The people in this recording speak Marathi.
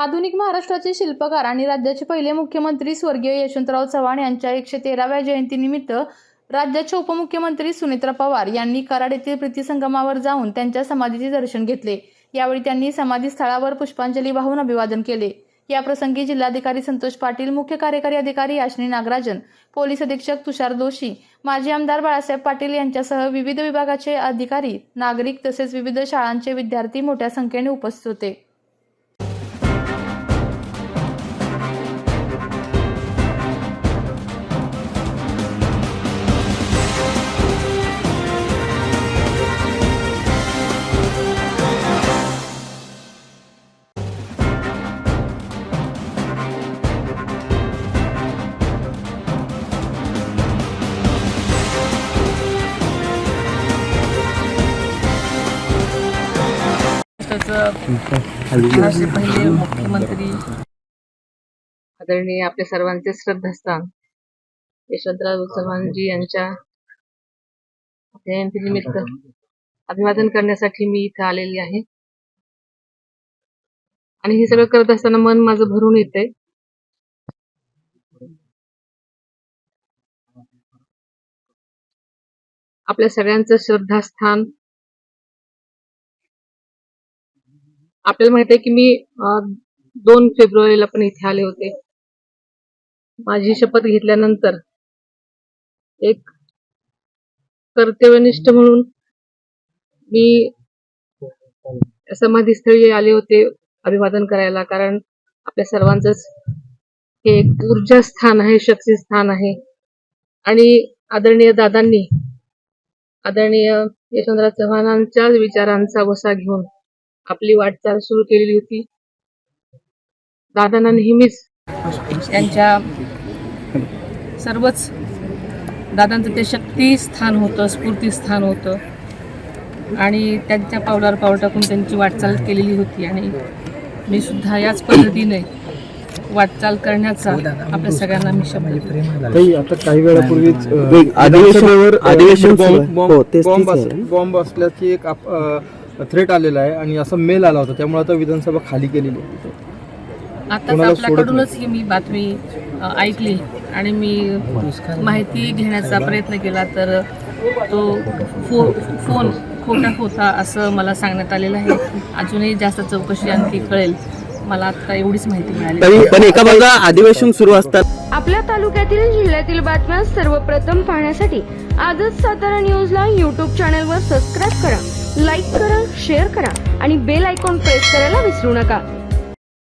आधुनिक महाराष्ट्राचे शिल्पकार आणि राज्याचे पहिले मुख्यमंत्री स्वर्गीय यशवंतराव चव्हाण यांच्या 113व्या जयंतीनिमित्त राज्याचे उपमुख्यमंत्री सुनेत्रा पवार यांनी कराड येथील प्रीतिसंगमावर जाऊन त्यांच्या समाधीचे दर्शन घेतले। यावेळी त्यांनी समाधीस्थळावर पुष्पांजली वाहून अभिवादन केले। याप्रसंगी जिल्हाधिकारी संतोष पाटील, मुख्य कार्यकारी अधिकारी अश्विनी नागराजन, पोलीस अधीक्षक तुषार दोशी, माजी आमदार बाळासाहेब पाटील यांच्यासह विविध विभागाचे अधिकारी, नागरिक तसेच विविध शाळांचे विद्यार्थी मोठ्या संख्येने उपस्थित होते। महाराष्ट्राचे पहिले मुख्यमंत्री आदरणीय आपल्या सर्वांचे श्रद्धास्थान यशवंतराव चव्हाणजी यांच्या जयंतीनिमित्त अभिवादन करण्यासाठी मी इथे आलेली आहे आणि हे सगळं करत असताना मन माझं भरून येते। आपल्या सगळ्यांचं श्रद्धास्थान आपल्याला माहिती आहे की मी 2 फेब्रुवारीला पण इथे आले होते। माझी शपथ घेतल्यानंतर एक कर्तव्यनिष्ठ म्हणून मी समाधीस्थळी आले होते अभिवादन करायला, कारण आपल्या सर्वांचंच हे एक ऊर्जा स्थान आहे, शक्ती स्थान आहे। आणि आदरणीय दादांनी आदरणीय यशवंतराव चव्हाणांच्या विचारांचा वसा घेऊन आपली वाटचाल सुरू केलेली होती। दादांना नेहमीच त्यांच्या सर्वच दादांचं ते शक्ती स्थान होतं, स्फूर्ती स्थान होतं आणि त्यांच्या पावलावर पाऊल टाकून त्यांची वाटचाल केलेली होती आणि मी सुद्धा याच पद्धतीने वाटचाल करण्याचा आपल्या सगळ्यांना मी शपथ देते। आता काही वेळापूर्वीच बॉम्ब असल्याची एक थ्रेट आलेला आहे आणि असा मेल आला होता, त्यामुळे आता विधानसभा खाली केलेली आहे। आताच आपल्याकडूनच ही मी बातमी ऐकली आणि मी माहिती घेण्याचा प्रयत्न केला तर तो फोन खोटा होता असं मला सांगण्यात आलेलं आहे। अजूनही जास्त चौकशी आणखी कळेल, मला आता एवढीच माहिती मिळाली। पण एका बाजूला अधिवेशन सुरू असतात। आपल्या तालुक्यातील जिल्ह्यातील बातम्या सर्वप्रथम पाहण्यासाठी आजच सातारा न्यूजला YouTube चॅनलवर सबस्क्राईब करा, लाईक करा, शेअर करा आणि बेल आयकॉन प्रेस करायला विसरू नका।